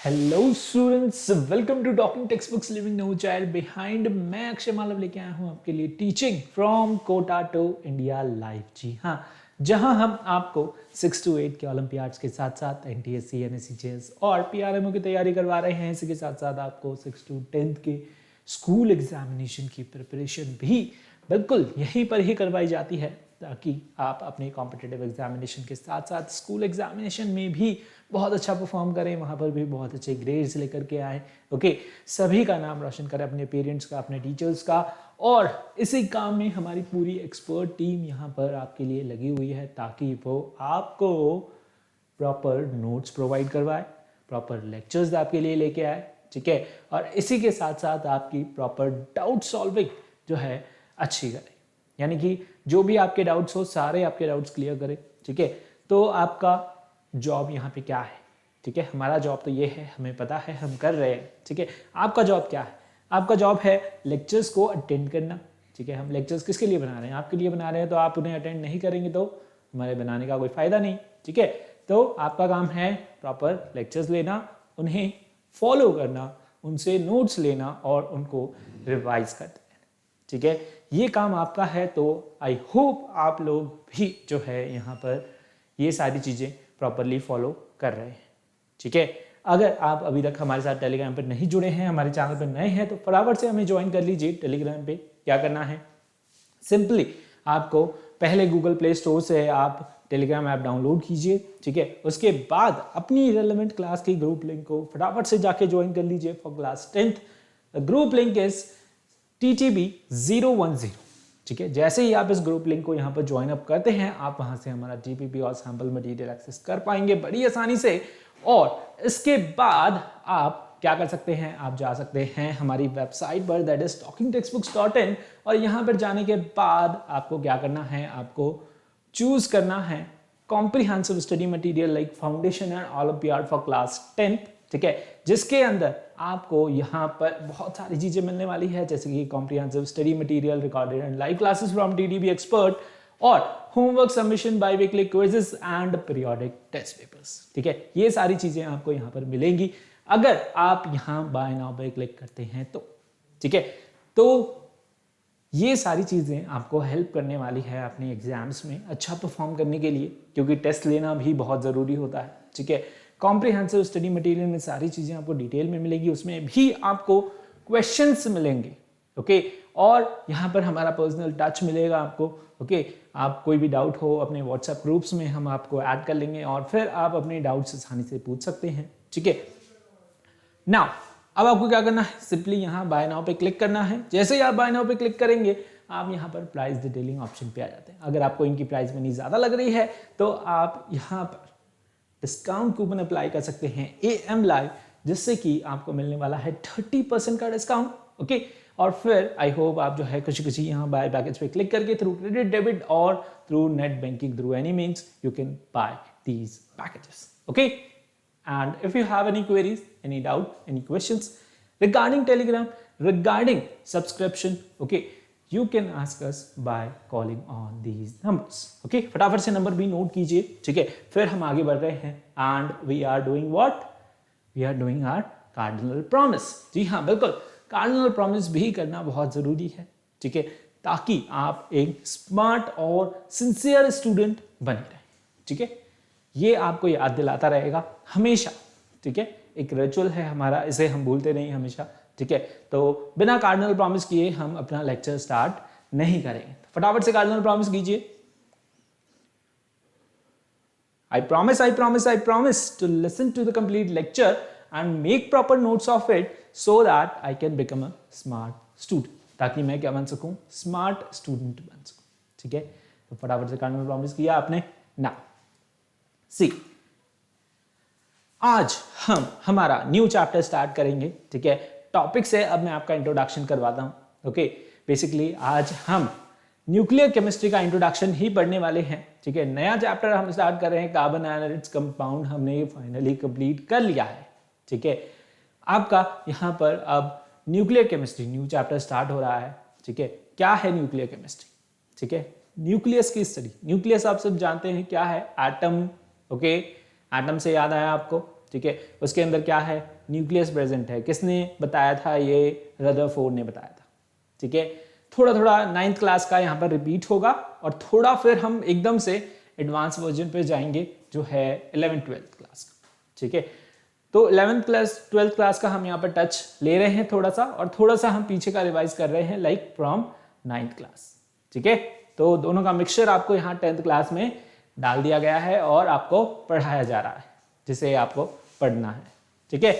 Hello students, welcome to talking text books leaving no child behind. मैं अक्षय मालव लेके आया हूँ आपके लिए teaching from Kota to India live. जी हाँ, जहाँ हम आपको 6 to 8 के ओलंपियाड्स के साथ साथ एनटीएससी, एनएससीजेएस और पीआरएमओ की तैयारी करवा रहे हैं। इसी के साथ साथ आपको 6 to 10 के स्कूल एग्जामिनेशन की प्रिपरेशन भी बिल्कुल यहीं पर ही करवाई जाती है, ताकि आप अपने कॉम्पिटिटिव एग्जामिनेशन के साथ साथ स्कूल एग्जामिनेशन में भी बहुत अच्छा परफॉर्म करें, वहाँ पर भी बहुत अच्छे ग्रेड्स लेकर के आए। ओके, सभी का नाम रोशन करें, अपने पेरेंट्स का, अपने टीचर्स का। और इसी काम में हमारी पूरी एक्सपर्ट टीम यहाँ पर आपके लिए लगी हुई है, ताकि वो आपको प्रॉपर नोट्स प्रोवाइड करवाए, प्रॉपर लेक्चर्स आपके लिए लेके आए। ठीक है, और इसी के साथ साथ आपकी प्रॉपर डाउट सॉल्विंग जो है अच्छी करें, यानी कि जो भी आपके डाउट्स हो सारे आपके डाउट्स क्लियर करें। ठीक है, तो आपका जॉब यहाँ पे क्या है? ठीक है, हमारा जॉब तो ये है, हमें पता है, हम कर रहे हैं। ठीक है, आपका जॉब क्या है? आपका जॉब है लेक्चर्स को अटेंड करना। ठीक है, हम लेक्चर्स किसके लिए बना रहे हैं? आपके लिए बना रहे हैं, तो आप उन्हें अटेंड नहीं करेंगे तो हमारे बनाने का कोई फायदा नहीं। ठीक है, तो आपका काम है प्रॉपर लेक्चर्स लेना, उन्हें फॉलो करना, उनसे नोट्स लेना और उनको रिवाइज कर देना। ठीक है, ये काम आपका है। तो आई होप आप लोग भी जो है यहाँ पर ये सारी चीज़ें प्रॉपरली फॉलो कर रहे हैं। ठीक है, अगर आप अभी तक हमारे साथ टेलीग्राम पर नहीं जुड़े हैं, हमारे चैनल पर नए हैं, तो फटाफट से हमें ज्वाइन कर लीजिए। टेलीग्राम पे क्या करना है, सिंपली आपको पहले गूगल प्ले स्टोर से आप टेलीग्राम ऐप डाउनलोड कीजिए। ठीक है, उसके बाद अपनी रेलेवेंट क्लास की ग्रुप लिंक को फटाफट से जाके ज्वाइन कर लीजिए for class 10th। Group link is TTB010। ठीक है, जैसे ही आप इस ग्रुप लिंक को यहाँ पर ज्वाइन अप करते हैं, आप वहाँ से हमारा TPP और सैम्पल मटेरियल एक्सेस कर पाएंगे बड़ी आसानी से। और इसके बाद आप क्या कर सकते हैं, आप जा सकते हैं हमारी वेबसाइट पर, दैट इज talkingtextbooks.in। और यहाँ पर जाने के बाद आपको क्या करना है, आपको चूज करना है comprehensive study material like foundation and olympiad for class 10th। ठीक है, जिसके अंदर आपको यहाँ पर बहुत सारी चीजें मिलने वाली है, जैसे कि comprehensive study material, recorded and live classes from TDB expert, और homework submission, biweekly quizzes and periodic test papers. ठीक है, ये सारी चीजें आपको यहाँ पर मिलेंगी अगर आप यहाँ बाय नाउ पे क्लिक करते हैं तो। ठीक है, तो ये सारी चीज़ें आपको हेल्प करने वाली है अपने एग्जाम्स में अच्छा परफॉर्म करने के लिए, क्योंकि टेस्ट लेना भी बहुत ज़रूरी होता है। ठीक है, कॉम्प्रिहेंसिव स्टडी मटेरियल में सारी चीज़ें आपको डिटेल में मिलेगी, उसमें भी आपको क्वेश्चंस मिलेंगे। ओके, और यहाँ पर हमारा पर्सनल टच मिलेगा आपको। ओके, आप कोई भी डाउट हो अपने व्हाट्सएप ग्रुप्स में हम आपको ऐड कर लेंगे, और फिर आप अपने डाउट्स आसानी से पूछ सकते हैं। ठीक है, नाउ अब आपको क्या करना है, सिंपली यहाँ बाय नाउ पे क्लिक करना है। जैसे ही आप बाय नाउ पे क्लिक करेंगे, आप यहाँ पर प्राइस डिटेलिंग ऑप्शन पे आ जाते हैं। अगर आपको इनकी प्राइस मनी ज़्यादा लग रही है तो आप यहाँ पर डिस्काउंट कूपन अप्लाई कर सकते हैं AM लाइव, जिससे कि आपको मिलने वाला है 30% का डिस्काउंट। ओके, और फिर आई होप आप जो है खुशी यहाँ बाय पैकेज पे क्लिक करके थ्रू क्रेडिट, डेबिट और through net banking, through any means you can buy these packages. Okay, and if you have any queries, any doubt, any questions regarding Telegram, regarding subscription, okay, you can ask us by calling on these numbers. Okay, फटाफट से number भी note कीजिए। ठीक है, फिर हम आगे बढ़ रहे हैं and we are doing what? We are doing our cardinal promise। जी हाँ, बिल्कुल, cardinal promise भी करना बहुत जरूरी है। ठीक है, ताकि आप एक स्मार्ट और सिंसियर स्टूडेंट बने रहें। ठीक है, ये आपको याद दिलाता रहेगा हमेशा। ठीक है, एक रिचुअल है हमारा, इसे हम भूलते नहीं हमेशा। ठीक है, तो बिना कार्डिनल प्रॉमिस किए हम अपना लेक्चर स्टार्ट नहीं करेंगे। फटाफट से कार्डिनल प्रॉमिस कीजिए। I promise to listen to the complete lecture and make proper notes of it so that I can become a smart student। ताकि मैं क्या बन सकूं, स्मार्ट स्टूडेंट बन सकूं। ठीक है, तो फटाफट से कार्डिनल प्रॉमिस किया आपने ना। सी, आज हम हमारा न्यू चैप्टर स्टार्ट करेंगे। ठीक है, टॉपिक से अब मैं आपका इंट्रोडक्शन करवाता हूं। ओके, बेसिकली आज हम न्यूक्लियर केमिस्ट्री का इंट्रोडक्शन ही पढ़ने वाले हैं। ठीक है, नया चैप्टर हम स्टार्ट कर रहे हैं, कार्बन एंड इट्स कंपाउंड, हमने फाइनली कंप्लीट कर लिया है। ठीक है, आपका यहाँ पर अब nuclear chemistry new chapter start हो रहा है। ठीक है, क्या है न्यूक्लियर केमिस्ट्री? ठीक है, न्यूक्लियस की स्टडी। न्यूक्लियस आप सब जानते हैं क्या है, एटम। ओके, एटम से याद आया आपको? ठीक है, उसके अंदर क्या है, न्यूक्लियस प्रेजेंट है। किसने बताया था, ये रदरफोर्ड ने बताया था। ठीक है, थोड़ा थोड़ा 9th क्लास का यहाँ पर रिपीट होगा और थोड़ा फिर हम एकदम से एडवांस वर्जन पे जाएंगे जो है 11th 12th क्लास का। ठीक है, तो 11th क्लास 12th क्लास का हम यहाँ पर टच ले रहे हैं थोड़ा सा, और थोड़ा सा हम पीछे का रिवाइज कर रहे हैं लाइक फ्रॉम 9th क्लास। ठीक है, तो दोनों का मिक्सचर आपको यहाँ 10th क्लास में डाल दिया गया है और आपको पढ़ाया जा रहा है जिसे आपको पढ़ना है। ठीक है,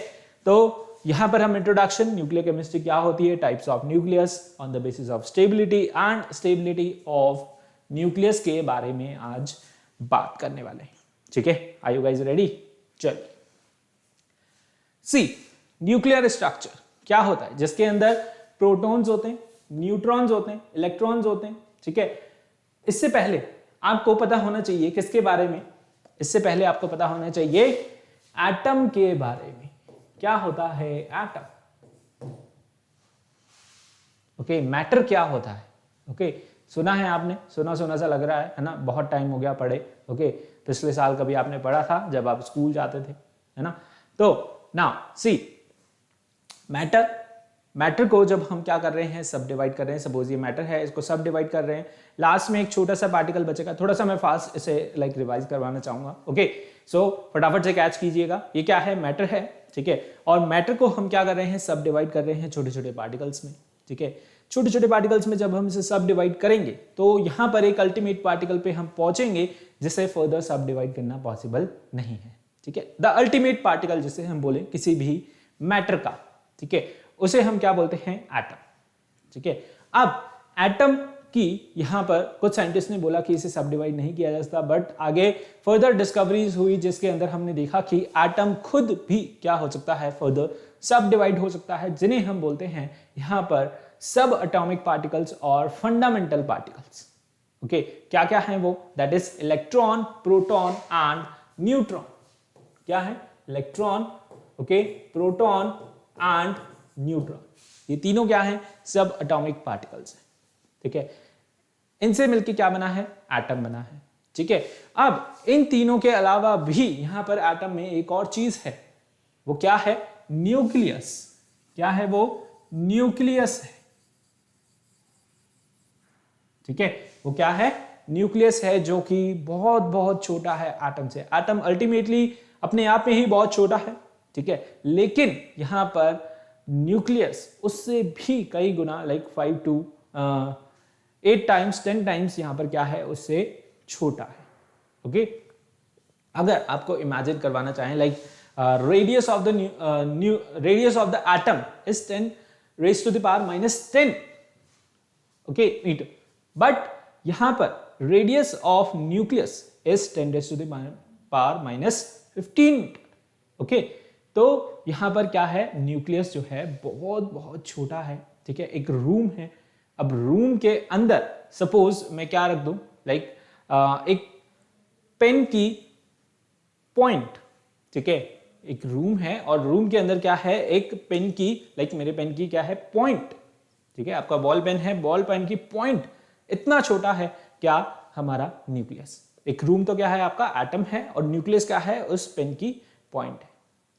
तो यहां पर हम इंट्रोडक्शन, न्यूक्लियर केमिस्ट्री क्या होती है, types of nucleus on the basis of stability and stability of nucleus के बारे में आज बात करने वाले हैं। ठीक है, आर यू गाइस रेडी? चलिए, सी न्यूक्लियर स्ट्रक्चर क्या होता है, जिसके अंदर प्रोटॉन्स होते हैं, न्यूट्रॉन्स होते हैं, इलेक्ट्रॉन्स होते हैं। ठीक है, इससे पहले आपको पता होना चाहिए किसके बारे में, इससे पहले आपको पता होना चाहिए एटम के बारे में। क्या होता है एटम? ओके, मैटर क्या होता है? ओके, सुना है आपने, सुना सुना सा लग रहा है ना, बहुत टाइम हो गया पढ़े। ओके, पिछले साल कभी आपने पढ़ा था जब आप स्कूल जाते थे, है ना। तो नाउ सी मैटर को जब हम क्या कर रहे हैं, सब डिवाइड कर रहे हैं। सपोज ये मैटर है, इसको सब डिवाइड कर रहे हैं, लास्ट में एक छोटा सा पार्टिकल बचेगा। थोड़ा सा मैं फास्ट इसे लाइक रिवाइज करवाना चाहूंगा। ओके, सो फटाफट से कैच कीजिएगा, ये क्या है, मैटर है। ठीक है, और मैटर को हम क्या कर रहे हैं, सब डिवाइड कर रहे हैं छोटे छोटे पार्टिकल्स में। ठीक है, छोटे छोटे पार्टिकल्स में जब हम इसे सब डिवाइड करेंगे तो यहां पर एक अल्टीमेट पार्टिकल पे हम पहुंचेंगे जिसे फर्दर सब डिवाइड करना पॉसिबल नहीं है। ठीक है, द अल्टीमेट पार्टिकल जिसे हम बोले किसी भी मैटर का, ठीक है, उसे हम क्या बोलते हैं, एटम। ठीक है, अब एटम की यहां पर कुछ साइंटिस्ट ने बोला कि इसे सब डिवाइड नहीं किया जा सकता, बट आगे फर्दर डिस्कवरीज हुई जिसके अंदर हमने देखा कि एटम खुद भी क्या हो सकता है, फर्दर सब डिवाइड हो सकता है, जिन्हें हम बोलते हैं यहां पर सब एटॉमिक पार्टिकल्स और फंडामेंटल पार्टिकल्स। ओके, क्या क्या है वो, that is electron, proton and neutron. क्या है, electron, okay, proton and neutron, ये तीनों क्या है, सब एटॉमिक पार्टिकल्स है। ठीक है, इनसे मिलकर क्या बना है, एटम बना है। ठीक है, अब इन तीनों के अलावा भी यहां पर एटम में एक और चीज है, वो क्या है, न्यूक्लियस। क्या है वो, न्यूक्लियस है। ठीक है, वो क्या है, न्यूक्लियस है, जो कि बहुत बहुत छोटा है एटम से। एटम अल्टीमेटली अपने आप में ही बहुत छोटा है। ठीक है, लेकिन यहां पर न्यूक्लियस उससे भी कई गुना लाइक 5 to 8 टाइम्स 10 टाइम्स यहां पर क्या है, उससे छोटा है। ओके, अगर आपको इमेजिन करवाना चाहें like radius of the atom is 10 raised to the power -10, okay, metre, but यहां पर radius of nucleus is 10 raised to the power -15 metre. Okay, तो यहां पर क्या है, न्यूक्लियस जो है बहुत बहुत छोटा है। ठीक है, एक रूम है, अब रूम के अंदर सपोज मैं क्या रख दूं, लाइक एक पेन की पॉइंट। ठीक है, एक रूम है और रूम के अंदर क्या है, एक पेन की, लाइक मेरे पेन की क्या है, पॉइंट। ठीक है, आपका बॉल पेन है, बॉल पेन की पॉइंट इतना छोटा है क्या, हमारा न्यूक्लियस। एक रूम तो क्या है, आपका एटम है, और न्यूक्लियस क्या है, उस पेन की पॉइंट है।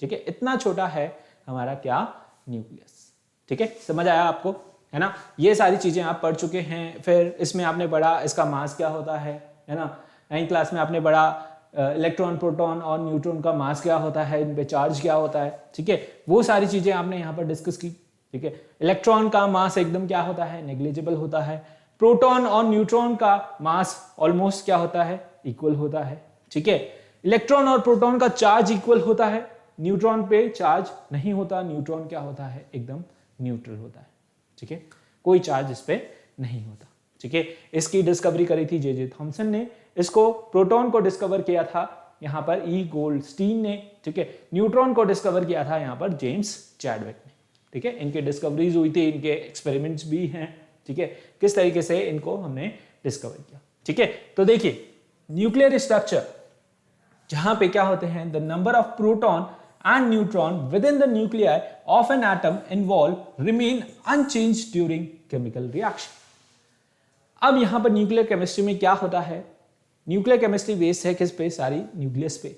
ठीक है, इतना छोटा है हमारा क्या, न्यूक्लियस। ठीक है, समझ आया आपको, है ना। ये सारी चीजें आप पढ़ चुके हैं। फिर इसमें आपने पढ़ा इसका मास क्या होता है ना। 9th क्लास में आपने पढ़ा इलेक्ट्रॉन, प्रोटॉन और न्यूट्रॉन का मास क्या होता है, इन पे चार्ज क्या होता है। ठीक है, वो सारी चीजें आपने यहाँ पर डिस्कस की। ठीक है, इलेक्ट्रॉन का मास एकदम क्या होता है, नेग्लिजिबल होता है। प्रोटॉन और न्यूट्रॉन का मास ऑलमोस्ट क्या होता है, इक्वल होता है। ठीक है, इलेक्ट्रॉन और प्रोटॉन का चार्ज इक्वल होता है, न्यूट्रॉन पे चार्ज नहीं होता। न्यूट्रॉन क्या होता है, एकदम न्यूट्रल होता है। ठीक है, कोई चार्ज इस पे नहीं होता। ठीक है, इसकी डिस्कवरी करी थी जे थॉमसन ने। इसको प्रोटॉन को डिस्कवर किया था यहाँ पर ई गोल्डस्टीन ने। ठीक है, न्यूट्रॉन को डिस्कवर किया था यहाँ पर जेम्स चैडविक ने। ठीक है, इनके डिस्कवरीज हुई थी, इनके एक्सपेरिमेंट्स भी हैं। ठीक है, किस तरीके से इनको हमने डिस्कवर किया। ठीक है, तो देखिए न्यूक्लियर स्ट्रक्चर जहां पे क्या होते हैं, the number of proton and neutron within the nuclei of an atom involved remain unchanged during chemical reaction। अब यहां पर न्यूक्लियर केमिस्ट्री में क्या होता है, न्यूक्लियर केमिस्ट्री बेस्ड है किस पे, सारी न्यूक्लियस पे,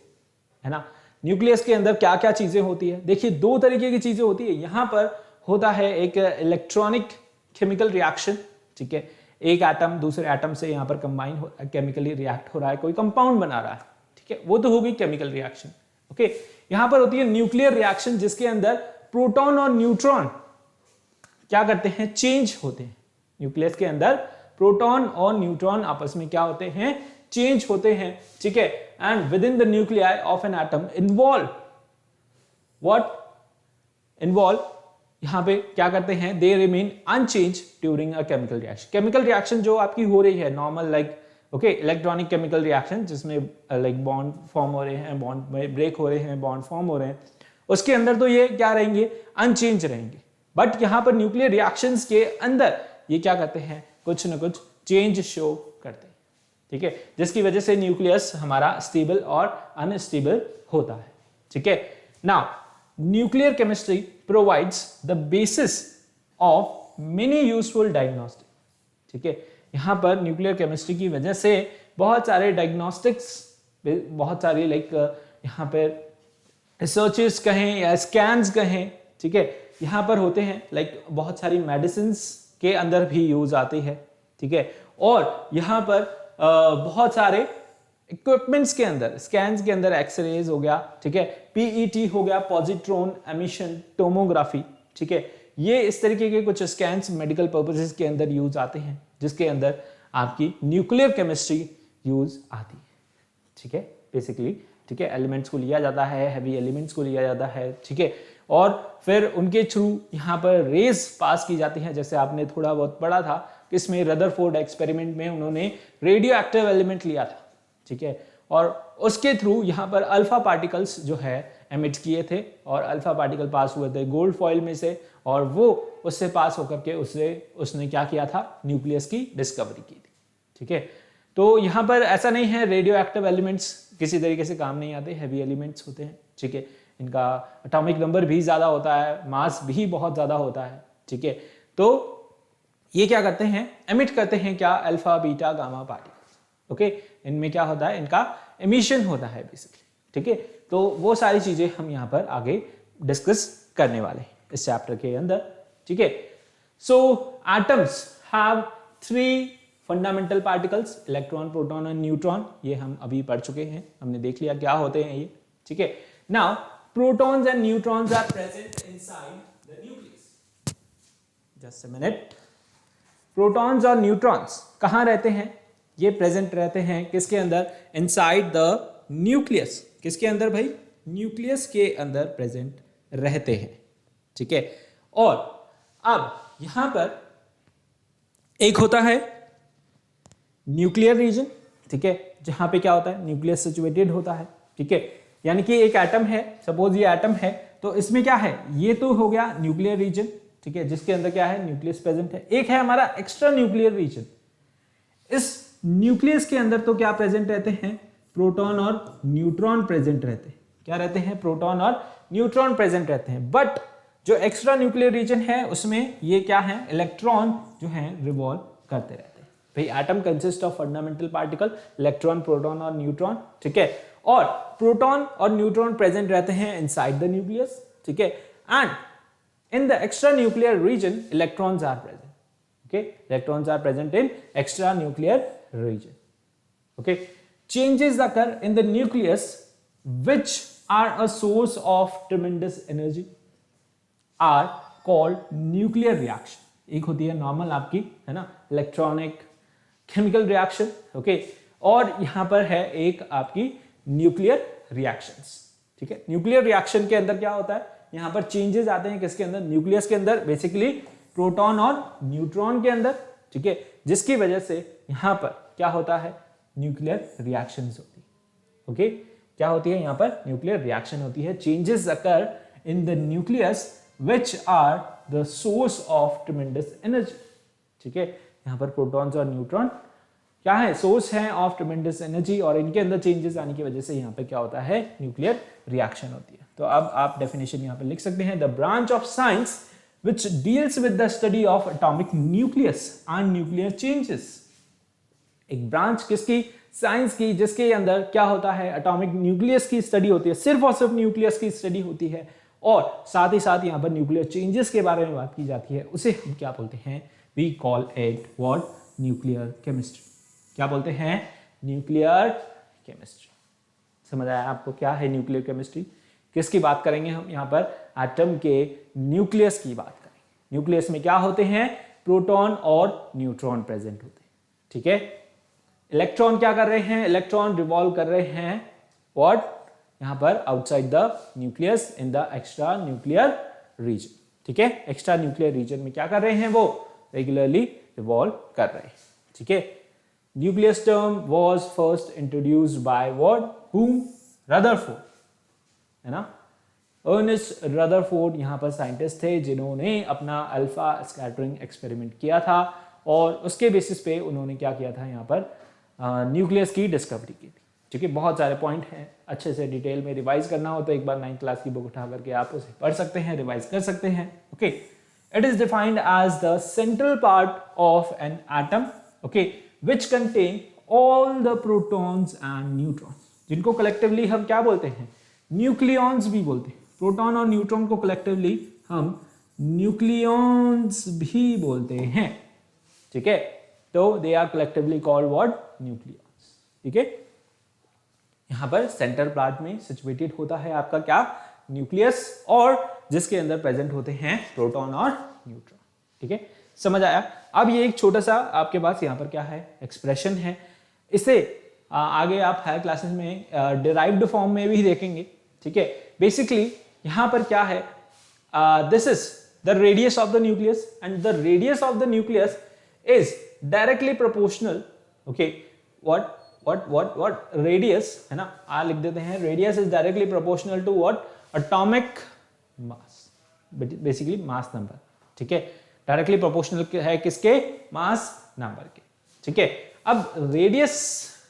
है ना। न्यूक्लियस के अंदर क्या क्या चीजें होती है। देखिए दो तरीके की चीजें होती है। यहां पर होता है एक इलेक्ट्रॉनिक केमिकल रिएक्शन, ठीक है, एक एटम दूसरे एटम से यहां पर कंबाइन केमिकली रिएक्ट हो रहा है, कोई कंपाउंड बना रहा है, ठीक है, वो तो होगी केमिकल रिएक्शन। ओके, यहां पर होती है न्यूक्लियर रिएक्शन जिसके अंदर प्रोटॉन और न्यूट्रॉन क्या करते हैं, चेंज होते हैं। न्यूक्लियस के अंदर प्रोटॉन और न्यूट्रॉन आपस में क्या होते हैं, चेंज होते हैं, ठीक है। And within the nuclei of an atom involve यहां पे क्या करते हैं, they remain unchange during a chemical reaction. Chemical reaction जो आपकी हो रही है normal like okay electronic chemical reaction जिसमें लाइक बॉन्ड फॉर्म हो रहे हैं, बॉन्ड में ब्रेक हो रहे हैं, बॉन्ड फॉर्म हो रहे हैं, उसके अंदर तो ये क्या रहेंगे, अनचेंज रहेंगे। बट यहां पर न्यूक्लियर रिएक्शंस के अंदर ये क्या करते हैं, कुछ ना कुछ चेंज शो करते हैं, ठीक है, जिसकी वजह से न्यूक्लियस हमारा स्टेबल और अनस्टेबल होता है, ठीक है। Now nuclear chemistry provides the basis of many useful diagnostic, ठीक है। यहां पर न्यूक्लियर केमिस्ट्री की वजह से बहुत सारे डायग्नोस्टिक्स, बहुत सारे लाइक यहां पर रिसर्चेस कहें या स्कैन्स कहें, ठीक है, यहां पर होते हैं। लाइक बहुत सारी मेडिसिन के अंदर भी यूज आती है, ठीक है, और यहां पर बहुत सारे इक्विपमेंट्स के अंदर, स्कैन्स के अंदर एक्सरेज हो गया, ठीक है, पीईटी हो गया, पॉजिट्रॉन एमिशन टोमोग्राफी, ठीक है, ये इस तरीके के कुछ स्कैन्स मेडिकल पर्पसेस के अंदर यूज आते हैं जिसके अंदर आपकी न्यूक्लियर केमिस्ट्री यूज आती है, ठीक है, बेसिकली, ठीक है। एलिमेंट्स को लिया जाता है, हैवी एलिमेंट्स को लिया जाता है, ठीक है, और फिर उनके थ्रू यहाँ पर रेज पास की जाती हैं। जैसे आपने थोड़ा बहुत पढ़ा था कि इसमें रदरफोर्ड एक्सपेरिमेंट में उन्होंने रेडियो एक्टिव एलिमेंट लिया था, ठीक है, और उसके थ्रू यहाँ पर अल्फा पार्टिकल्स जो है एमिट किए थे और अल्फा पार्टिकल पास हुए थे गोल्ड फॉइल में से, और वो उससे पास होकर के उसने क्या किया था, न्यूक्लियस की डिस्कवरी की थी, ठीक है। तो यहाँ पर ऐसा नहीं है रेडियो एक्टिव एलिमेंट्स किसी तरीके से काम नहीं आते, हैवी एलिमेंट्स होते हैं, ठीक है, इनका एटॉमिक नंबर भी ज्यादा होता है, मास भी बहुत ज्यादा होता है, ठीक है। तो ये क्या करते हैं, एमिट करते हैं क्या, alpha beta gamma particles, okay, इनमें क्या होता है, इनका एमिशन होता है बेसिकली, ठीक है। तो वो सारी चीजें हम यहाँ पर आगे डिस्कस करने वाले हैं इस चैप्टर के अंदर, ठीक है। So atoms have 3 fundamental particles, electron, proton और न्यूट्रॉन, ये हम अभी पढ़ चुके हैं, हमने देख लिया क्या होते हैं ये, ठीक है। Now protons and neutrons are present inside the nucleus. Just a minute. Protons और न्यूट्रॉन्स कहाँ रहते हैं, ये प्रेजेंट रहते हैं किसके अंदर, इनसाइड द न्यूक्लियस। किसके अंदर भाई, न्यूक्लियस के अंदर प्रेजेंट रहते हैं, ठीक है। और अब यहां पर एक होता है न्यूक्लियर रीजन, ठीक है, जहां पे क्या होता है, न्यूक्लियस सिचुएटेड होता है, ठीक है, यानी कि एक एटम है, सपोज ये एटम है, तो इसमें क्या है, ये तो हो गया न्यूक्लियर रीजन, ठीक है, जिसके अंदर क्या है, न्यूक्लियस प्रेजेंट है। एक है हमारा एक्स्ट्रा न्यूक्लियर रीजन, इस न्यूक्लियस के अंदर तो क्या प्रेजेंट रहते हैं, प्रोटॉन और न्यूट्रॉन प्रेजेंट रहते हैं। क्या रहते हैं, प्रोटॉन और न्यूट्रॉन प्रेजेंट रहते हैं। बट जो एक्स्ट्रा न्यूक्लियर रीजन है उसमें ये क्या है, इलेक्ट्रॉन जो है रिवॉल्व करते रहते हैं। भाई atom consist of fundamental particle, electron, proton और न्यूट्रॉन, ठीक है, और प्रोटॉन और न्यूट्रॉन प्रेजेंट रहते हैं इनसाइड द न्यूक्लियस, ठीक है, and in the extra nuclear region electrons are present, okay, electrons are present in extra nuclear region, okay. Changes occur in the nucleus which are a source of tremendous energy are called nuclear reaction. एक होती है normal आपकी, है ना, electronic chemical reaction, okay, और यहां पर है एक आपकी न्यूक्लियर रिएक्शंस, ठीक है। न्यूक्लियर रिएक्शन के अंदर क्या होता है, यहां पर चेंजेस आते हैं किसके अंदर, न्यूक्लियस के अंदर, बेसिकली प्रोटॉन और न्यूट्रॉन के अंदर, ठीक है, जिसकी वजह से यहां पर क्या होता है, न्यूक्लियर रिएक्शंस होती है, ओके, क्या होती है, यहां पर न्यूक्लियर रिएक्शन होती है। Changes occur in the nucleus which are the source of tremendous energy, ठीक है, यहां पर प्रोटॉन्स और न्यूट्रॉन क्या है, सोर्स है ऑफ ट्रेमेंडस एनर्जी, और इनके अंदर चेंजेस आने की वजह से यहां पे क्या होता है, न्यूक्लियर रिएक्शन होती है। तो अब आप डेफिनेशन यहां पे लिख सकते हैं, the branch of science which deals with the study of atomic nucleus and nuclear changes। एक ब्रांच किसकी, साइंस की जिसके अंदर क्या होता है, एटॉमिक न्यूक्लियस की स्टडी होती है, सिर्फ और सिर्फ न्यूक्लियस की स्टडी होती है, और साथ ही साथ यहाँ पर न्यूक्लियर चेंजेस के बारे में बात की जाती है, उसे हम क्या बोलते हैं, we call it what, nuclear chemistry. क्या बोलते हैं, न्यूक्लियर केमिस्ट्री। समझ आया आपको क्या है न्यूक्लियर केमिस्ट्री? किसकी बात करेंगे हम यहाँ पर, एटम के न्यूक्लियस की बात करेंगे। न्यूक्लियस में क्या होते हैं, प्रोटॉन और न्यूट्रॉन प्रेजेंट होते हैं, ठीक है। इलेक्ट्रॉन क्या कर रहे हैं, इलेक्ट्रॉन रिवॉल्व कर रहे हैं व्हाट, यहाँ पर outside the nucleus in the extra nuclear reason, ठीक है। एक्स्ट्रा न्यूक्लियर रीजन में क्या कर रहे हैं, वो रेगुलरली रिवॉल्व कर रहे हैं, ठीक है। Nucleus term was first introduced by what, whom, Rutherford, है ना। अर्नेस्ट रदरफोर्ड यहाँ पर साइंटिस्ट थे जिन्होंने अपना अल्फा स्कैटरिंग एक्सपेरिमेंट किया था, और उसके बेसिस पे उन्होंने क्या किया था, यहाँ पर न्यूक्लियस की डिस्कवरी की थी, ठीक है। बहुत सारे पॉइंट हैं, अच्छे से डिटेल में रिवाइज करना हो तो एक बार 9th क्लास की बुक उठा करके आप उसे पढ़ सकते हैं, रिवाइज कर सकते हैं, okay. It is defined as the central part of an atom, okay, which contain all the protons and neutrons, जिनको कलेक्टिवली हम क्या बोलते हैं, न्यूक्लियॉन्स भी बोलते हैं। प्रोटॉन और न्यूट्रॉन को कलेक्टिवली हम न्यूक्लियॉन्स भी बोलते हैं, ठीक है। तो they are collectively called what, nucleons, ठीक है। यहां पर सेंटर पार्ट में सिचुएटेड होता है आपका क्या, न्यूक्लियस, और जिसके अंदर प्रेजेंट होते हैं प्रोटॉन और न्यूट्रॉन, ठीक है। समझ आया। अब ये एक छोटा सा आपके पास यहाँ पर क्या है, एक्सप्रेशन है, इसे आगे आप हायर क्लासेस में डिराइव्ड फॉर्म में भी देखेंगे, ठीक है। बेसिकली यहाँ पर क्या है, this is the radius of the nucleus, and the radius of the nucleus is directly proportional, okay, what radius, है ना, लिख देते हैं, radius is directly proportional to what, atomic mass, basically mass number, ठीक है। डायरेक्टली प्रोपोर्शनल है किसके, mass number के, ठीक है। अब रेडियस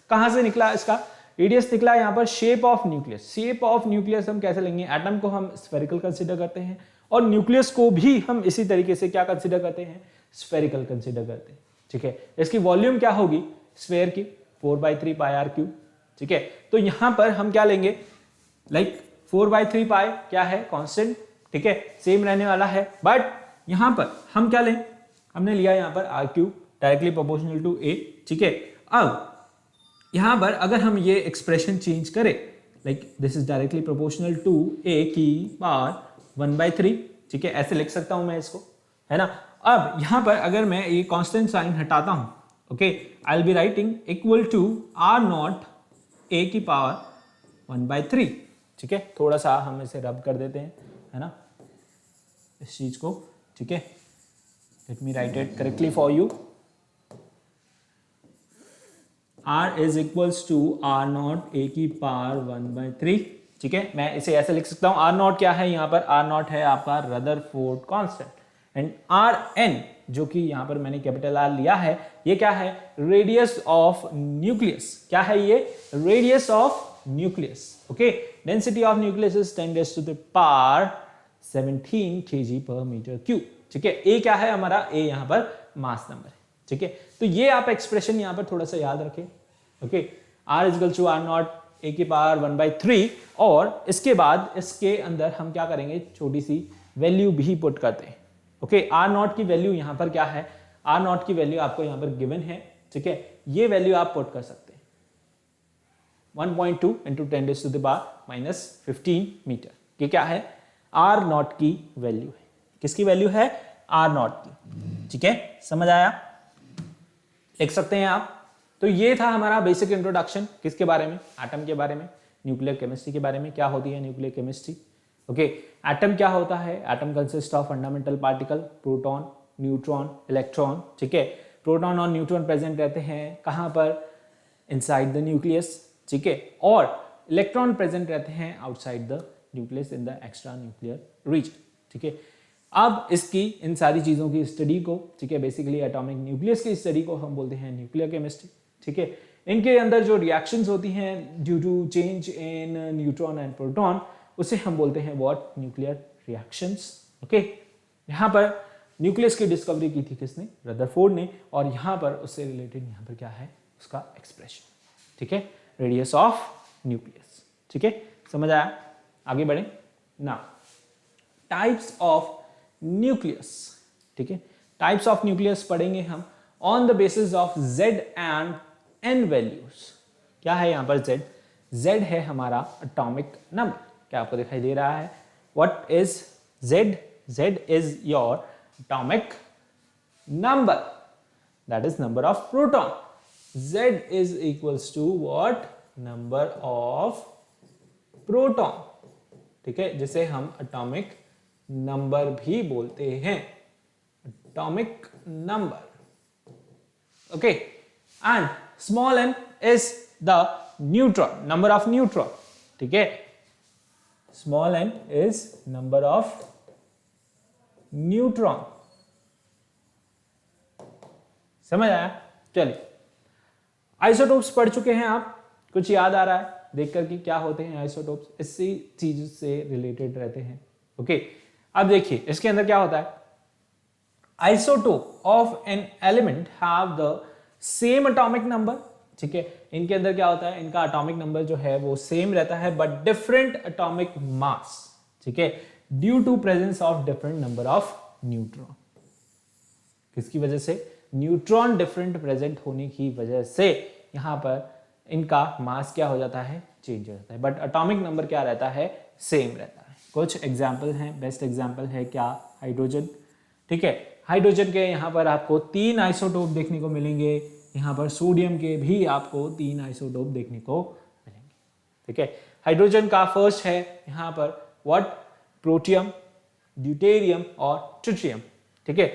कहां से निकला, इसका रेडियस निकला यहाँ पर shape of nucleus. Shape of nucleus हम कैसे लेंगे, एटम को हम स्फेरिकल कंसीडर करते हैं, और न्यूक्लियस को भी हम इसी तरीके से क्या कंसीडर करते हैं, स्फेरिकल कंसीडर करते हैं, ठीक है। इसकी वॉल्यूम क्या होगी, स्फेयर की 4/3 पाई आर क्यूब, ठीक है। तो यहां पर हम क्या लेंगे, लाइक 4/3 पाई क्या है, कांस्टेंट, ठीक है, सेम रहने वाला है, बट यहां पर हम क्या लें, हमने लिया यहां पर R cube directly proportional to A, ठीक है। अब यहां पर अगर हम ये एक्सप्रेशन चेंज करें, like this is directly proportional to A की पावर 1/3, ठीक है, ऐसे लिख सकता हूं मैं इसको, है ना। अब यहां पर अगर मैं ये कांस्टेंट साइन हटाता हूं, okay, I will be writing equal to R nought A की पावर 1/3, ठीक है। थोड़ा सा हम इसे रब कर देते हैं, है ना, इस चीज को, ठीक है। Let me right it correctly for you. R is equals to R nought A की पावर 1/3, ठीक है। मैं इसे ऐसे लिख सकता हूं, R नॉट क्या है यहाँ पर, R नॉट है आपका रदरफोर्ड कांस्टेंट, एंड Rn जो कि यहाँ पर मैंने कैपिटल R लिया है, ये क्या है, रेडियस ऑफ न्यूक्लियस, क्या है ये, radius of nucleus, okay. Density of nucleus is 10⁻⁴ 17 kg/m³, ठीक है। ए क्या है हमारा, ए यहाँ पर मास नंबर है, ठीक है। तो ये आप एक्सप्रेशन यहां पर थोड़ा सा याद रखें, okay. R is equal to R nought A की पावर 1/3, और इसके बाद इसके अंदर हम क्या करेंगे, छोटी सी वैल्यू भी पुट करते हैं, ओके। R नॉट की वैल्यू यहां पर क्या है, R नॉट की वैल्यू आपको यहां पर गिवन है, ठीक है। ये वैल्यू आप पुट कर सकते हैं 1.2 × 10⁻⁻15 मीटर, ये क्या है, R नॉट की वैल्यू है, किसकी वैल्यू है, R नॉट की, ठीक है। समझ आया, लिख सकते हैं आप। तो ये था हमारा बेसिक इंट्रोडक्शन, किसके बारे में, एटम के बारे में, न्यूक्लियर केमिस्ट्री के बारे में, क्या होती है न्यूक्लियर केमिस्ट्री, ओके। एटम क्या होता है, atom consist of fundamental particle, proton, neutron, electron, ठीक है। प्रोटॉन और न्यूट्रॉन प्रेजेंट रहते हैं कहां पर, इनसाइड द न्यूक्लियस, ठीक है, और इलेक्ट्रॉन प्रेजेंट रहते हैं outside the nucleus in the extra nuclear reason, ठीक है। अब इसकी इन सारी चीज़ों की स्टडी को, ठीक है, बेसिकली एटॉमिक न्यूक्लियस की स्टडी को हम बोलते हैं न्यूक्लियर केमिस्ट्री, ठीक है। इनके अंदर जो रिएक्शंस होती हैं due to change in neutron and proton, उसे हम बोलते हैं व्हाट, न्यूक्लियर रिएक्शंस, ओके। यहाँ पर न्यूक्लियस की डिस्कवरी की थी किसने, रदरफोर्ड ने, और यहाँ पर उससे रिलेटेड यहाँ पर क्या है उसका एक्सप्रेशन, ठीक है, रेडियस ऑफ न्यूक्लियस। ठीक है, समझ आया? आगे बढ़े ना। टाइप्स ऑफ न्यूक्लियस, ठीक है, टाइप्स ऑफ न्यूक्लियस पढ़ेंगे हम on the basis of Z and N values. क्या है यहाँ पर Z? Z है हमारा एटॉमिक नंबर। क्या आपको दिखाई दे रहा है? What is Z? Z is your atomic number, that is number of proton. Z is equals to what? Number of proton, ठीक है, जिसे हम एटॉमिक नंबर भी बोलते हैं, atomic number. Okay, and small n is the neutron, number of neutron. ठीक है, small n is number of neutron. समझ आया? चलिए, आइसोटोप्स पढ़ चुके हैं आप, कुछ याद आ रहा है देख करके क्या होते हैं आइसोटोप्स? इसी चीज से रिलेटेड रहते हैं। ओके, अब देखिए इसके अंदर क्या होता है। Isotope of an element have the same atomic number. ठीक है, इनके अंदर क्या होता है, इनका एटॉमिक नंबर जो है वो सेम रहता है बट डिफरेंट एटॉमिक मास। ठीक है, due to presence of different number of neutron. किसकी वजह से? न्यूट्रॉन डिफरेंट प्रेजेंट होने की वजह से यहां पर इनका मास क्या हो जाता है, चेंज हो जाता है, बट एटॉमिक नंबर क्या रहता है, सेम रहता है। कुछ एग्जाम्पल हैं, बेस्ट एग्जाम्पल है क्या, हाइड्रोजन। ठीक है, हाइड्रोजन के यहाँ पर आपको 3 आइसोटोप देखने को मिलेंगे, यहाँ पर सोडियम के भी आपको 3 आइसोटोप देखने को मिलेंगे। ठीक है, हाइड्रोजन का फर्स्ट है यहाँ पर व्हाट, प्रोटियम, ड्यूटेरियम और ट्रिटियम। ठीक है,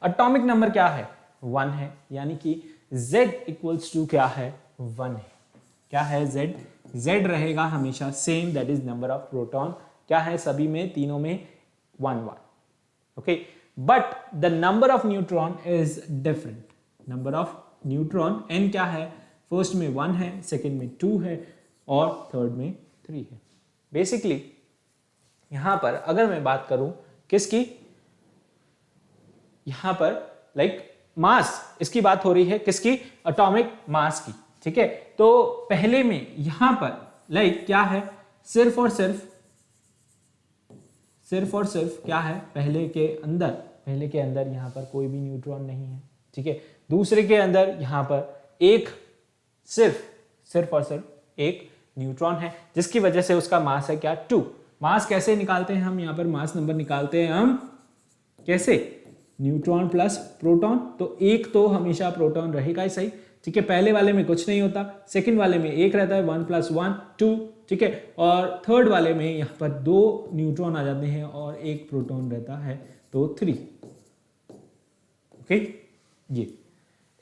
एटॉमिक नंबर क्या है, 1 है, यानी कि Z इक्वल्स टू क्या है, 1 है। क्या है Z? Z रहेगा हमेशा same, that is number of proton. क्या है सभी में, तीनों में 1 1। Okay, but the number of neutron is different. Number of neutron n क्या है, फर्स्ट में 1 है, सेकेंड में 2 है और थर्ड में 3 है। बेसिकली यहां पर अगर मैं बात करूं किसकी, यहां पर लाइक मास, इसकी बात हो रही है किसकी, एटॉमिक मास की। ठीक है, तो पहले में यहां पर लाइक क्या है, सिर्फ और सिर्फ क्या है, पहले के अंदर यहां पर कोई भी न्यूट्रॉन नहीं है। ठीक है, दूसरे के अंदर यहां पर एक सिर्फ और सिर्फ एक न्यूट्रॉन है, जिसकी वजह से उसका मास है क्या, 2। मास कैसे निकालते हैं हम, यहां पर मास नंबर निकालते हैं हम कैसे, न्यूट्रॉन प्लस प्रोटॉन। तो एक तो हमेशा प्रोटॉन रहेगा ही सही। ठीक है, पहले वाले में कुछ नहीं होता, सेकंड वाले में एक रहता है, 1 + 1 2। ठीक है, और थर्ड वाले में यहाँ पर 2 न्यूट्रॉन आ जाते हैं और एक प्रोटॉन रहता है, तो 3। ओके, ये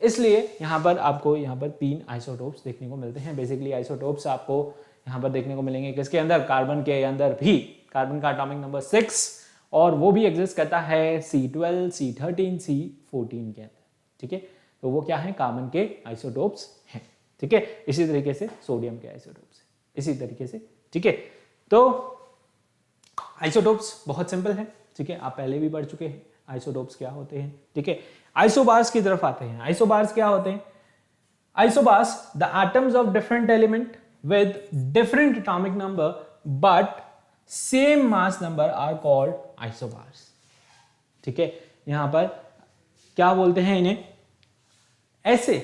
इसलिए यहाँ पर आपको यहाँ पर 3 आइसोटोप्स देखने को मिलते हैं। बेसिकली आइसोटोप्स आपको यहाँ पर देखने को मिलेंगे किसके अंदर, कार्बन के अंदर भी। कार्बन का एटॉमिक नंबर 6 और वो भी एग्जिस्ट करता है C12, C13, C14 के अंदर। ठीक है, तो वो क्या है, कार्बन के आइसोटोप्स हैं। ठीक है, इसी तरीके से सोडियम के आइसोटोप्स हैं, इसी तरीके से। ठीक है, तो आइसोटोप्स बहुत सिंपल है। ठीक है, आप पहले भी पढ़ चुके हैं आइसोटोप्स क्या होते हैं। ठीक है, आइसोबार्स की तरफ आते हैं। आइसोबार्स क्या होते हैं, isobars the atoms of different element with different atomic number but same mass number are called isobars. ठीक है, यहां पर क्या बोलते हैं इन्हें, ऐसे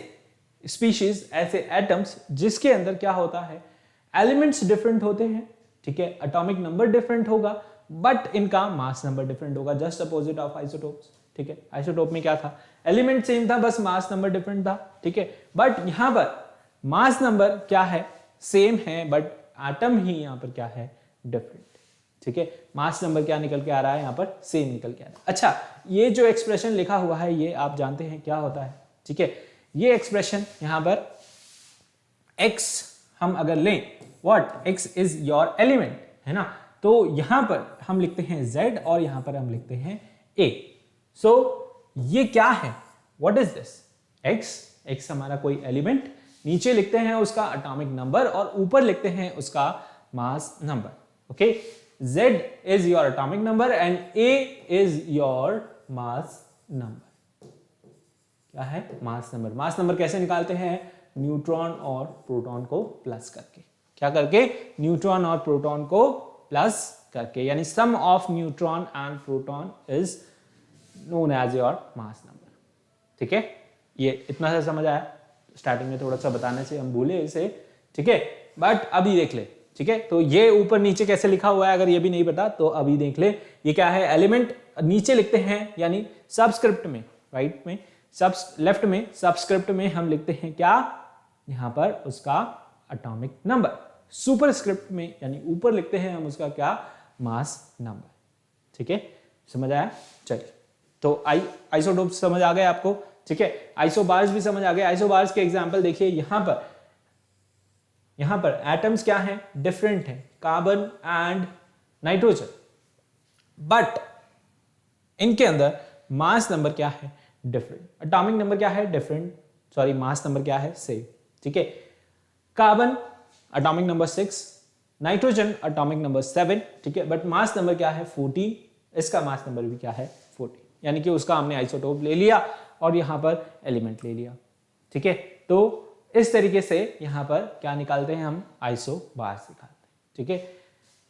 स्पीशीज, ऐसे एटम्स जिसके अंदर क्या होता है, एलिमेंट्स डिफरेंट होते हैं। ठीक है, एटॉमिक नंबर डिफरेंट होगा बट इनका मास नंबर डिफरेंट होगा, जस्ट अपोजिट ऑफ आइसोटोप्स। ठीक है, आइसोटोप में क्या था, एलिमेंट सेम था, बस मास नंबर डिफरेंट था। ठीक है, बट यहां पर मास नंबर क्या है, सेम है, बट एटम ही यहां पर क्या है, डिफरेंट। ठीक है, मास नंबर क्या निकल के आ रहा है, यहां पर सेम निकल के आ रहा है। अच्छा, ये जो एक्सप्रेशन लिखा हुआ है ये आप जानते हैं क्या होता है। ठीक है, ये एक्सप्रेशन यहां पर x हम अगर लें, what, x is your element, है ना, तो यहां पर हम लिखते हैं z और यहां पर हम लिखते हैं a। सो ये क्या है, व्हाट इज दिस, x हमारा कोई एलिमेंट, नीचे लिखते हैं उसका एटॉमिक नंबर और ऊपर लिखते हैं उसका mass number. Okay, Z is your atomic number and A is your mass number। क्या है, मास नंबर। मास नंबर कैसे निकालते हैं, न्यूट्रॉन और प्रोटॉन को प्लस करके। क्या करके? न्यूट्रॉन और प्रोटॉन को प्लस करके, यानी sum of neutron and proton is known as your mass number. ठीक है, ये इतना सा समझ आया? स्टार्टिंग में थोड़ा सा बताने से हम भूले इसे, ठीक है, बट अभी देख ले। ठीक है, तो ये ऊपर नीचे कैसे लिखा हुआ है अगर ये भी नहीं पता तो अभी देख ले। ये क्या है? एलिमेंट नीचे लिखते हैं, यानी सबस्क्रिप्ट में, राइट में, लेफ्ट में सबस्क्रिप्ट में हम लिखते हैं क्या? यहां पर उसका एटॉमिक नंबर। सुपरस्क्रिप्ट में यानी ऊपर लिखते हैं हम उसका क्या? मास नंबर। ठीक है, समझ आया? चलिए, तो आइसोटोप्स समझ आ गए आपको। ठीक है, आइसोबार्स भी समझ आ गए। आइसोबार्स के एग्जांपल देखिए, यहां पर एटम्स क्या हैं? डिफरेंट हैं, कार्बन एंड नाइट्रोजन, बट इनके अंदर मास नंबर क्या है? डिफरेंट। एटॉमिक नंबर क्या है? डिफरेंट। सॉरी, मास नंबर क्या है? सेम। ठीक है, carbon atomic number 6, nitrogen atomic number 7, ठीक है, बट मास नंबर क्या है? 14। इसका मास नंबर भी क्या है? 14, यानी कि उसका हमने आइसोटोप ले लिया और यहां पर एलिमेंट ले लिया। ठीक है, तो इस तरीके से यहां पर क्या निकालते हैं हम? आइसोबार्स निकालते हैं। ठीक है,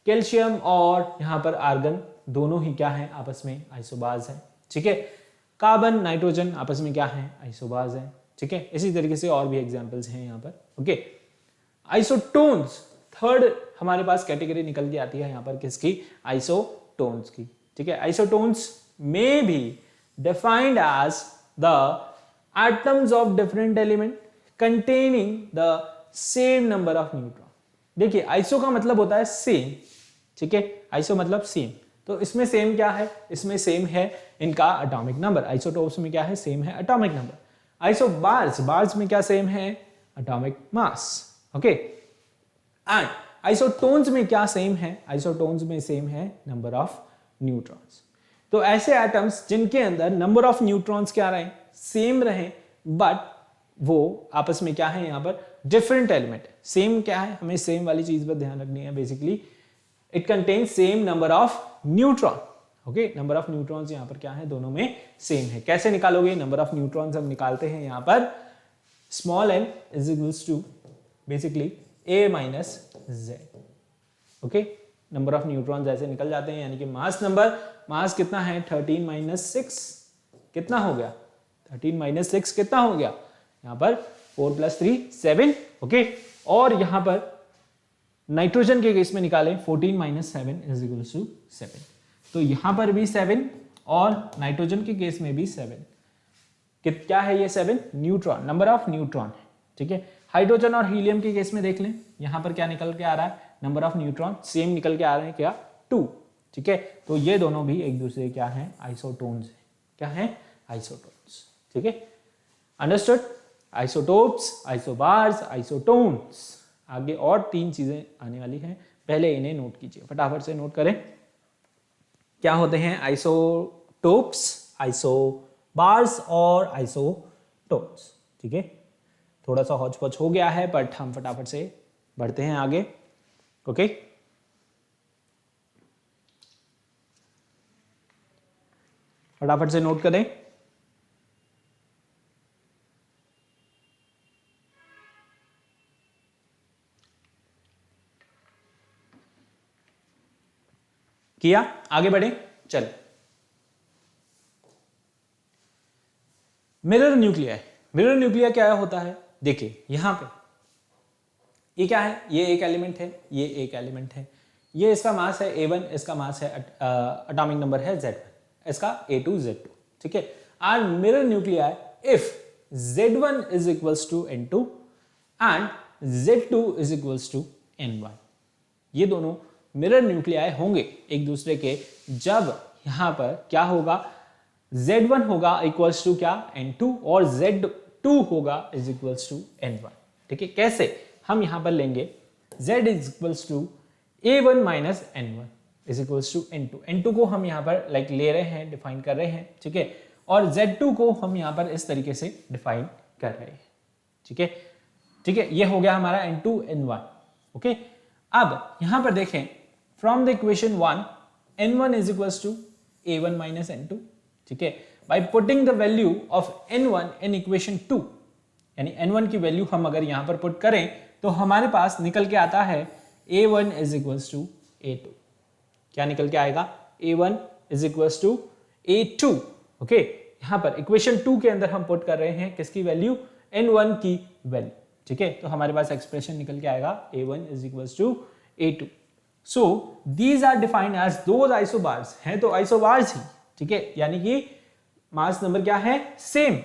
कैल्शियम और यहां पर आर्गन दोनों ही क्या है? आपस में आइसोबार्स है। ठीक है, कार्बन नाइट्रोजन आपस में क्या है? आइसोबार्स है। ठीक है, इसी तरीके से और भी एग्जांपल्स हैं यहां पर। ओके, आइसोटोन्स, थर्ड हमारे पास कैटेगरी निकल के आती है यहां पर किसकी? आइसोटोन्स की। ठीक है, आइसोटोन्स में भी defined as the atoms of different element containing the same number of neutron। देखिए, आइसो का मतलब होता है सेम। ठीक है, आइसो मतलब सेम, तो इसमें सेम क्या है? इसमें सेम है इनका एटॉमिक नंबर। आइसोटोप्स में क्या है? सेम है एटॉमिक नंबर। आइसोबार्स, बार्स में क्या सेम है? Atomic mass. Okay, and isotones में क्या सेम है? आइसोटोन्स में सेम है नंबर ऑफ न्यूट्रॉन्स। तो ऐसे एटम्स जिनके अंदर नंबर ऑफ न्यूट्रॉन्स क्या रहे? सेम रहे, बट वो आपस में क्या है? यहां पर डिफरेंट एलिमेंट। सेम क्या है? हमें सेम वाली चीज पर ध्यान रखनी है। Basically it contains same number of neutron. Okay, number of neutrons यहां पर क्या है? दोनों में सेम है। कैसे निकालोगे नंबर ऑफ न्यूट्रॉन्स? हम निकालते हैं यहां पर small n is equals to basically a minus z। Okay, number of neutrons ऐसे निकल जाते हैं, यानी कि मास नंबर, मास कितना है? 13 माइनस 6 कितना हो गया? 13 माइनस 6 कितना हो गया? यहां पर 4 प्लस 3 7। ओके, और यहां पर नाइट्रोजन के केस में निकालें 14 माइनस 7 इज इक्वल टू 7। तो यहां पर भी 7 और नाइट्रोजन के केस में भी 7। क्या है ये? 7 न्यूट्रॉन, नंबर ऑफ न्यूट्रॉन है। ठीक है, हाइड्रोजन और हीलियम के केस में देख लें, यहां पर क्या निकल के आ रहा है? नंबर ऑफ न्यूट्रॉन सेम निकल के आ रहे हैं क्या? 2। ठीक है, तो ये दोनों भी एक दूसरे क्या है? आइसोटोन्स है। क्या है? आइसोटोन्स। ठीक है, अंडरस्टूड? Isotopes, isobars, isotones. आगे और 3 चीजें आने वाली हैं, पहले इन्हें नोट कीजिए, फटाफट से नोट करें। क्या होते हैं? आइसोटोप्स, आइसोबार्स और आइसोटोन्स। ठीक है, थोड़ा सा हौच पौच हो गया है, बट हम फटाफट से बढ़ते हैं आगे। ओके, फटाफट से नोट करें। किया? आगे बढ़े, चल। मिरर न्यूक्लिया। मिरर न्यूक्लिया क्या होता है? देखिए यहां पे ये क्या है? ये एक एलिमेंट है, ये एक एलिमेंट है, ये इसका मास है A1, इसका मास है एटॉमिक नंबर है Z1, इसका A2 Z2। ठीक है, और mirror nuclei if Z1 is equals to N2 and Z2 is equals to N1। ये दोनों मिरर न्यूक्लियाई होंगे एक दूसरे के, जब यहां पर क्या होगा? Z1 होगा इक्वल्स टू क्या? N2 और Z2 होगा इज इक्वल्स टू N1। ठीक है, कैसे? हम यहां पर लेंगे Z is equals to A1 minus N1 is equals to N2। N2 को हम यहां पर लाइक ले रहे हैं, डिफाइन कर रहे हैं। ठीक है, और Z2 को हम यहां पर इस तरीके से डिफाइन कर रहे हैं। ठीक है, ठीक है, ये हो गया हमारा N2 N1। ओके, अब यहां पर देखें from the equation 1 N1 is equals to A1 minus N2। ठीक है, by putting the value of N1 in equation 2, यानी N1 की वैल्यू हम अगर यहाँ पर पुट करें तो हमारे पास निकल के आता है A1 is equals to A2। क्या निकल के आएगा? A1 is equals to A2। Okay, यहाँ पर इक्वेशन 2 के अंदर हम पुट कर रहे हैं किसकी वैल्यू? N1 की वैल्यू। ठीक है, तो हमारे पास एक्सप्रेशन निकल के आएगा A1 is equals to A2। So these are defined as those isobars, हैं तो आइसोबार्स ही। ठीक है, यानी कि मास नंबर क्या है? Same.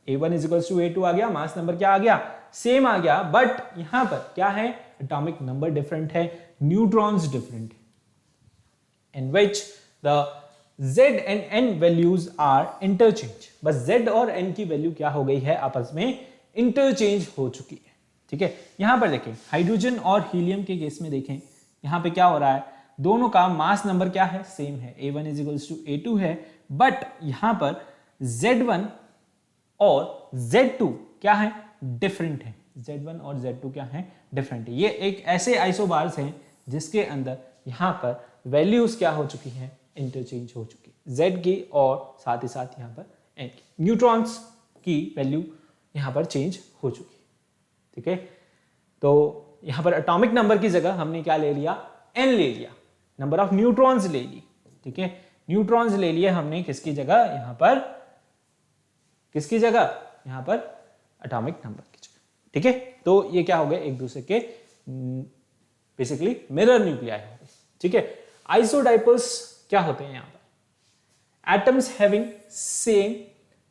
A1 is equals to A2 आ गया, मास नंबर क्या आ गया? सेम आ गया, बट यहां पर क्या है? एटॉमिक नंबर डिफरेंट है, न्यूट्रॉन्स डिफरेंट है, in which the Z and N values are interchange। बस Z और N की वैल्यू क्या हो गई है? आपस में इंटरचेंज हो चुकी है। ठीक है, यहां पर देखें हाइड्रोजन और हीलियम के केस में देखें, यहां पे क्या हो रहा है? दोनों का मास नंबर क्या है? सेम है, A1 is equals to A2 है, बट यहां पर Z1 और Z2 क्या है? डिफरेंट है। Z1 और Z2 क्या है? डिफरेंट है। ये एक ऐसे आइसोबार्स हैं जिसके अंदर यहां पर वैल्यूज क्या हो चुकी हैं? इंटरचेंज हो चुकी है, Z की और साथ ही साथ यहां पर N की। न्यूट्रॉन्स की वैल्यू यहां पर चेंज हो चुकी है। ठीक है, तो यहां पर एटॉमिक नंबर की जगह हमने क्या ले लिया? N ले लिया, नंबर ऑफ न्यूट्रॉन्स ले ली। ठीक है, न्यूट्रॉन्स ले लिए हमने किसकी जगह? यहां पर किसकी जगह? यहां पर एटॉमिक नंबर की जगह। ठीक है, तो ये क्या हो गए? एक दूसरे के बेसिकली मिरर न्यूक्लियाई हो गए। ठीक है, आइसोडाइपोल्स क्या होते हैं? यहां पर atoms having same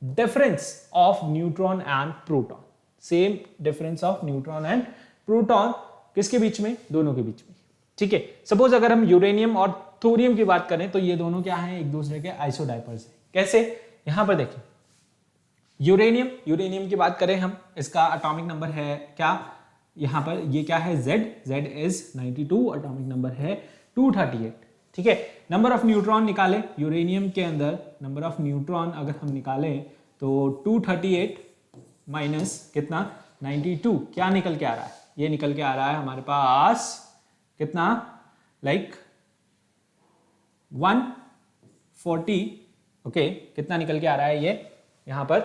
difference of neutron and proton. Same difference of neutron and proton किसके बीच में? दोनों के बीच में। ठीक है, सपोज अगर हम यूरेनियम और थोरियम की बात करें तो ये दोनों क्या हैं? एक दूसरे के आइसोडाइपोल्स हैं। कैसे? यहां पर देखिए, यूरेनियम की बात करें हम, इसका एटॉमिक नंबर है क्या? यहां पर ये क्या है? Z इज 92, एटॉमिक नंबर है 238। ठीक है, नंबर ऑफ न्यूट्रॉन निकाले यूरेनियम के अंदर, नंबर ऑफ न्यूट्रॉन अगर हम निकालें तो 238 माइनस कितना? 92, क्या निकल के आ रहा है? ये निकल के आ रहा है हमारे पास कितना? लाइक 140। ओके, कितना निकल के आ रहा है ये? यहां पर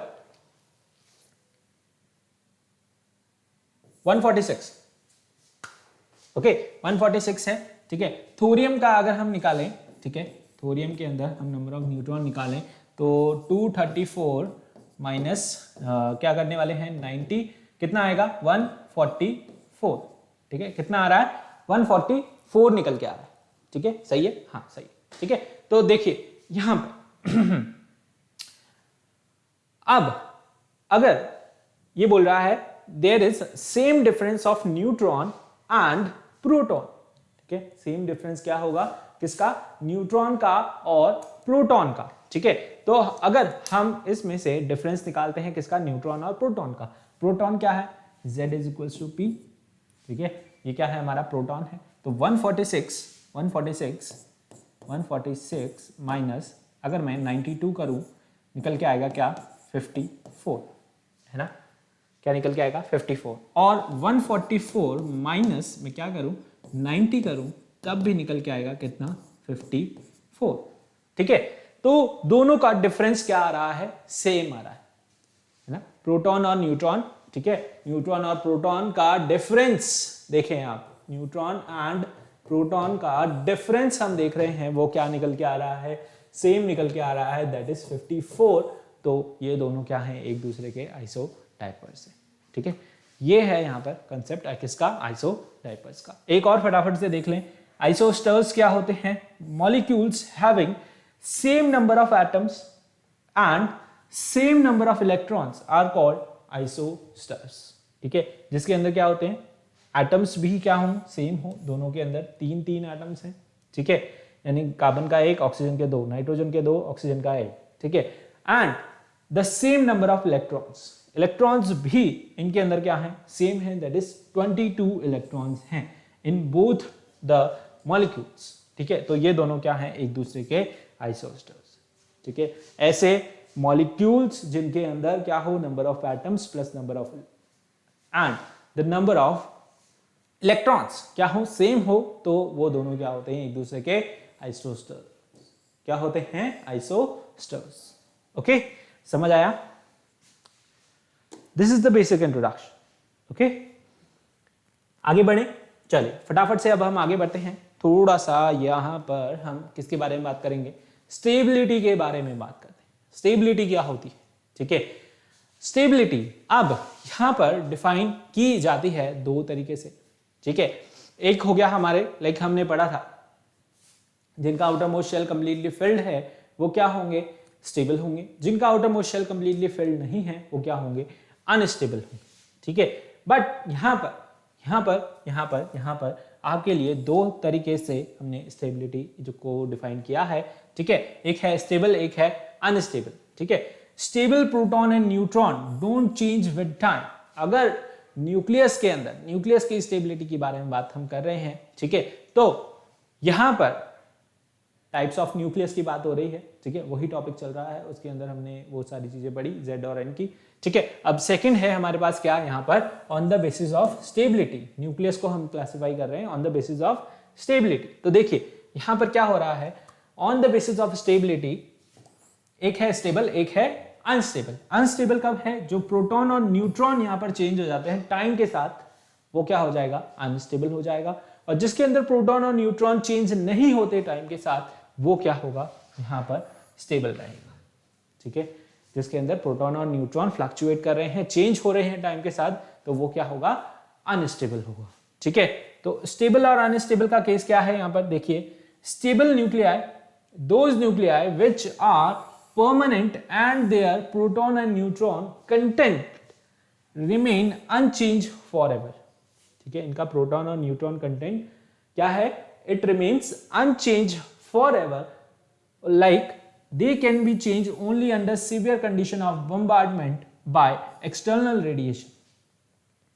146। ओके, 146 है। ठीक है, थोरियम का अगर हम निकालें, ठीक है, थोरियम के अंदर हम नंबर ऑफ न्यूट्रॉन निकालें तो 234 माइनस क्या करने वाले हैं? 90, कितना आएगा? 144। ठीक है, कितना आ रहा है? 144 निकल के आ रहा है। ठीक है, सही है? हाँ सही है। ठीक है, तो देखिए यहां पर अब अगर ये बोल रहा है there is same difference of neutron and proton. ठीक है, सेम डिफरेंस क्या होगा? किसका? न्यूट्रॉन का और प्रोटॉन का। ठीक है, तो अगर हम इसमें से डिफरेंस निकालते हैं किसका? न्यूट्रॉन और प्रोटॉन का। प्रोटॉन क्या है? Z is equals to P। ठीक है, ये क्या है? हमारा प्रोटॉन है। तो 146 माइनस अगर मैं 92 करूं, निकल के आएगा क्या? 54, है ना? क्या निकल के आएगा? 54। और 144 माइनस मैं क्या करूं? 90 करूं, तब भी निकल के आएगा कितना? 54। ठीक है, तो दोनों का डिफरेंस क्या आ रहा है? सेम आ रहा है ना? प्रोटॉन और न्यूट्रॉन। ठीक है, न्यूट्रॉन और प्रोटॉन का डिफरेंस देखें आप, न्यूट्रॉन एंड प्रोटॉन का डिफरेंस हम देख रहे हैं, वो क्या निकल के आ रहा है? सेम निकल के आ रहा है, दैट इज 54। तो ये दोनों क्या हैं? एक दूसरे के आइसोडाइपर्स हैं। ठीक है, ये है यहां पर कंसेप्ट किसका? आइसोडाइपर्स का। एक और फटाफट से देख लें, आइसोस्टर्स क्या होते हैं? Molecules having same number of atoms and same number of electrons are called isosters. ठीक है, जिसके अंदर क्या होते हैं? एटम्स भी क्या हो? सेम हो, दोनों के अंदर तीन एटम्स हैं। ठीक है, यानी कार्बन का एक, ऑक्सीजन के दो, नाइट्रोजन के दो, ऑक्सीजन का एक। ठीक है, and the same number of electrons, electrons भी इनके अंदर क्या है? सेम है, दैट इज 22 इलेक्ट्रॉन्स हैं इन बोथ द मॉलिक्यूल्स। ठीक है, तो ये दोनों क्या हैं? एक दूसरे के आइसोस्टर्स। ठीक है, ऐसे मॉलिक्यूल्स जिनके अंदर क्या हो? Number of atoms plus number of and the number of electrons क्या हो? सेम हो, तो वो दोनों क्या होते हैं? एक दूसरे के आइसोस्टर्स। क्या होते हैं? आइसोस्टर्स। ओके, समझ आया? This is the basic introduction. Okay, आगे बढ़े, चलिए फटाफट से अब हम आगे बढ़ते हैं। थोड़ा सा यहाँ पर हम किसके बारे में बात करेंगे, स्टेबिलिटी के बारे में बात करते हैं। स्टेबिलिटी क्या होती है, ठीक है। स्टेबिलिटी अब यहां पर डिफाइन की जाती है दो तरीके से, ठीक है। एक हो गया हमारे लाइक हमने पढ़ा था, जिनका outer most shell completely filled है वो क्या होंगे, स्टेबल होंगे। जिनका outer most shell completely filled नहीं है वो क्या होंगे, अनस्टेबल होंगे, ठीक है। बट यहां पर आपके लिए दो तरीके से हमने स्टेबिलिटी जो को डिफाइन किया है, ठीक है। एक है स्टेबल, एक है अनस्टेबल, ठीक है। Stable proton and neutron don't change with time. अगर न्यूक्लियस के अंदर, न्यूक्लियस की स्टेबिलिटी के बारे में बात हम कर रहे हैं, ठीक है, तो यहां पर टाइप्स ऑफ न्यूक्लियस की बात हो रही है, ठीक है, वही टॉपिक चल रहा है, उसके अंदर हमने वो सारी चीजें पढ़ी Z और N की, ठीक है। अब सेकंड है हमारे पास क्या, यहाँ पर on the basis of stability, nucleus को हम क्लासिफाई कर रहे हैं on the basis of stability. तो देखिए यहाँ पर क्या हो रहा है, on the basis of stability एक है स्टेबल, एक है अनस्टेबल। अनस्टेबल कब है, जो प्रोटॉन और न्यूट्रॉन यहाँ पर चेंज हो जाते हैं टाइम के साथ, वो क्या हो जाएगा, अनस्टेबल हो जाएगा। और जिसके अंदर प्रोटॉन और न्यूट्रॉन चेंज नहीं होते टाइम के साथ, वो क्या होगा, यहाँ पर स्टेबल रहेगा, ठीक है। जिसके अंदर प्रोटॉन और न्यूट्रॉन फ्लक्चुएट कर रहे हैं, चेंज हो रहे हैं टाइम के साथ, तो वो क्या होगा, अनस्टेबल होगा, ठीक है। तो स्टेबल और अनस्टेबल का केस क्या है, यहाँ पर देखिए, stable nuclei those nuclei which are permanent and their proton and neutron content remain unchanged forever, ठीक है। इनका प्रोटॉन और न्यूट्रॉन कंटेंट क्या है, it remains unchanged forever, like they can be changed only under severe condition of bombardment by external radiation।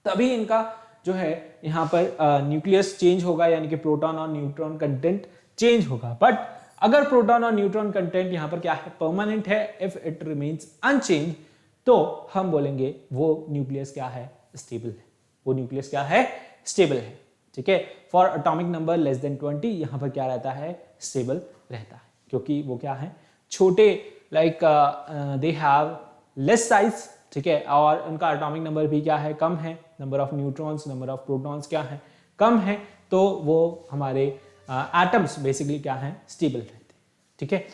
तभी इनका जो है यहाँ पर न्यूक्लियस चेंज होगा, यानी कि प्रोटॉन और न्यूट्रॉन कंटेंट चेंज होगा। बट अगर प्रोटॉन और न्यूट्रॉन कंटेंट यहां पर क्या है, परमानेंट है, इफ इट रिमेन्स अनचेंज, तो हम बोलेंगे वो न्यूक्लियस क्या है, स्टेबल है, वो न्यूक्लियस क्या है, स्टेबल है, ठीक है। For atomic number less than 20 यहां पर क्या रहता है, स्टेबल रहता है, क्योंकि वो क्या है, छोटे, like they have less size, ठीक है, और उनका एटॉमिक नंबर भी क्या है, कम है, number of neutrons, number of protons क्या है, कम है, तो वो हमारे एटम्स बेसिकली क्या है, स्टेबल रहते हैं, ठीक है।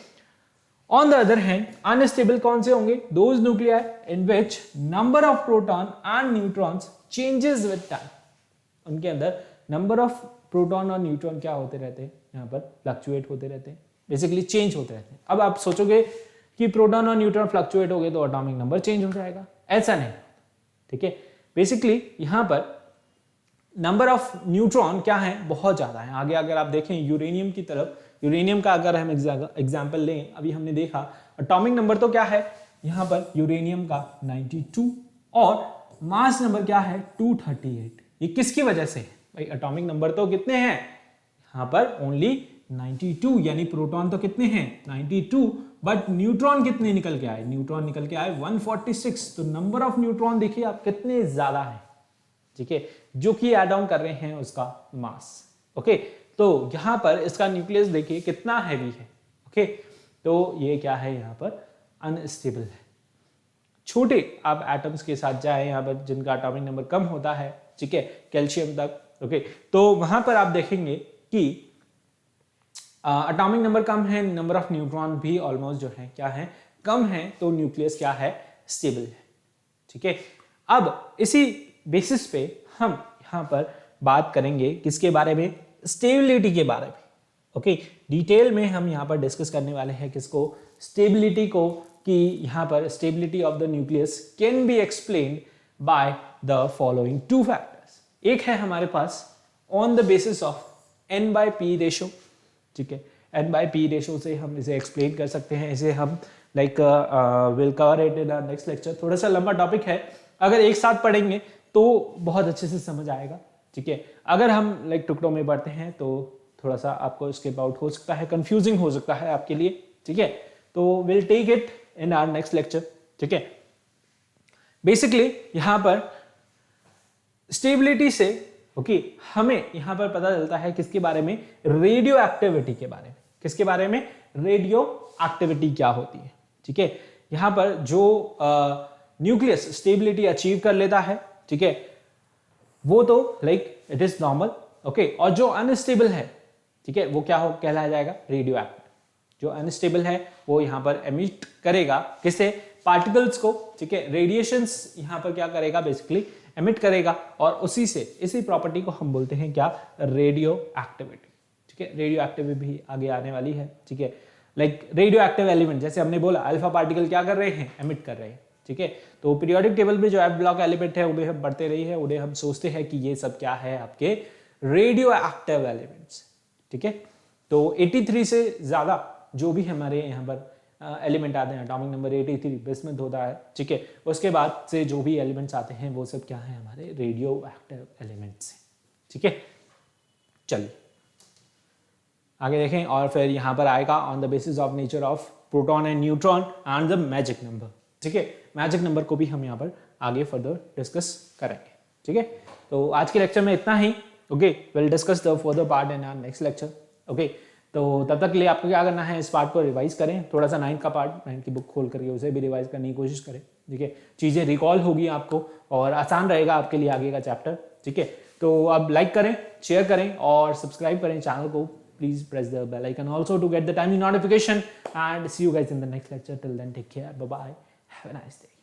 On the other hand unstable कौन से होंगे, those nuclei in which number of proton and neutrons changes with time. उनके अंदर नंबर ऑफ प्रोटॉन और न्यूट्रॉन क्या होते रहते हैं, यहाँ पर फ्लक्चुएट होते रहते हैं, बेसिकली चेंज होते रहते हैं। अब आप सोचोगे कि प्रोटॉन और न्यूट्रॉन फ्लक्चुएट हो गए तो एटॉमिक नंबर चेंज हो जाएगा, ऐसा नहीं, ठीक है। बेसिकली यहाँ पर नंबर ऑफ न्यूट्रॉन क्या है, बहुत ज्यादा है। आगे अगर आप देखें यूरेनियम की तरफ, यूरेनियम का अगर हम एग्जांपल लें, अभी हमने देखा एटॉमिक नंबर तो क्या है यहाँ पर यूरेनियम का 92 और मास नंबर क्या है 238। ये किसकी वजह से है भाई, एटॉमिक नंबर तो कितने हैं यहाँ पर, ओनली 92, यानी प्रोटॉन तो कितने हैं 92, बट न्यूट्रॉन कितने निकल के आए, न्यूट्रॉन निकल के आए 146। तो नंबर ऑफ न्यूट्रॉन देखिए आप कितने ज्यादा है, ठीक है, जो कि ऐड ऑन कर रहे हैं उसका मास। ओके, तो यहां पर इसका न्यूक्लियस देखिए कितना हैवी है। ओके, तो ये क्या है, यहाँ पर अनस्टेबल है। छोटे आप एटम्स के साथ जाए यहाँ पर जिनका एटॉमिक नंबर कम होता है, ठीक है, कैल्शियम तक। ओके, तो वहां पर आप देखेंगे कि एटॉमिक नंबर कम है, नंबर ऑफ न्यूट्रॉन भी ऑलमोस्ट जो है क्या है, कम है, तो न्यूक्लियस क्या है, स्टेबल है, ठीक है। अब इसी बेसिस पे हम यहाँ पर बात करेंगे किसके बारे में, स्टेबिलिटी के बारे में। ओके, डिटेल में हम यहाँ पर डिस्कस करने वाले हैं किसको, स्टेबिलिटी को, कि यहाँ पर stability of the nucleus can be explained by the following two factors. एक है हमारे pass on the basis of N/P ratio, ठीक है, N/P रेशो से हम इसे एक्सप्लेन कर सकते हैं। इसे हम like will cover it in our next lecture. थोड़ा सा लंबा टॉपिक है, अगर एक साथ पढ़ेंगे तो बहुत अच्छे से समझ आएगा, ठीक है। अगर हम लाइक टुकड़ों में पढ़ते हैं तो थोड़ा सा आपको इसके आउट हो सकता है, कंफ्यूजिंग हो सकता है आपके लिए, ठीक है। तो will take it in our next lecture, ठीक है। बेसिकली यहां पर स्टेबिलिटी से ओके हमें यहां पर पता चलता है किसके बारे में, रेडियो एक्टिविटी के बारे में। किसके बारे में, रेडियो एक्टिविटी क्या होती है, ठीक है। यहां पर जो न्यूक्लियस स्टेबिलिटी अचीव कर लेता है, ठीक है, वो तो like it is normal, okay. और जो अनस्टेबल है, ठीक है, वो क्या हो कहलाया जाएगा, रेडियो एक्टिव। जो अनस्टेबल है वो यहां पर एमिट करेगा किसे, पार्टिकल्स को, ठीक है, रेडिएशंस यहां पर क्या करेगा, बेसिकली एमिट करेगा, और उसी से इसी प्रॉपर्टी को हम बोलते हैं क्या, रेडियो एक्टिविटी, ठीक है। रेडियो एक्टिविटी भी आगे आने वाली है, ठीक है। लाइक रेडियो एक्टिव एलिमेंट, जैसे हमने बोला अल्फा पार्टिकल क्या कर रहे हैं, एमिट कर रहे हैं, ठीक है। तो पीरियोडिक टेबल में जो एफ ब्लॉक एलिमेंट है उन्हें हम बढ़ते रही है, उन्हें हम सोचते हैं कि ये सब क्या है, आपके रेडियो एक्टिव एलिमेंट्स, ठीक है। तो 83 से ज्यादा जो भी हमारे यहाँ पर एलिमेंट आते हैं, एटॉमिक नंबर 83 बिस्मथ होता है, ठीक है। उसके बाद से जो भी एलिमेंट्स आते हैं वो सब क्या है, हमारे रेडियो एक्टिव एलिमेंट्स हैं, ठीक है। चलिए आगे देखें, और फिर यहाँ पर आएगा on the basis of nature of proton and neutron and the magic number, ठीक है। मैजिक नंबर को भी हम यहाँ पर आगे फर्दर डिस्कस करेंगे, ठीक है। तो आज के लेक्चर में इतना ही, okay. Will discuss the further part in our next lecture, okay. तो तब तक के लिए आपको क्या करना है, इस पार्ट को रिवाइज करें, थोड़ा सा 9th का पार्ट 9th की बुक खोल करके उसे भी रिवाइज करने की कोशिश करें, ठीक है। चीज़ें रिकॉल होगी आपको और आसान रहेगा आपके लिए आगे का चैप्टर, ठीक है। तो अब लाइक करें, शेयर करें और सब्सक्राइब करें चैनल को। Please press the bell icon also to get the timely notification, and see you guys in the next lecture. Till then, take care. Bye bye. Have a nice day.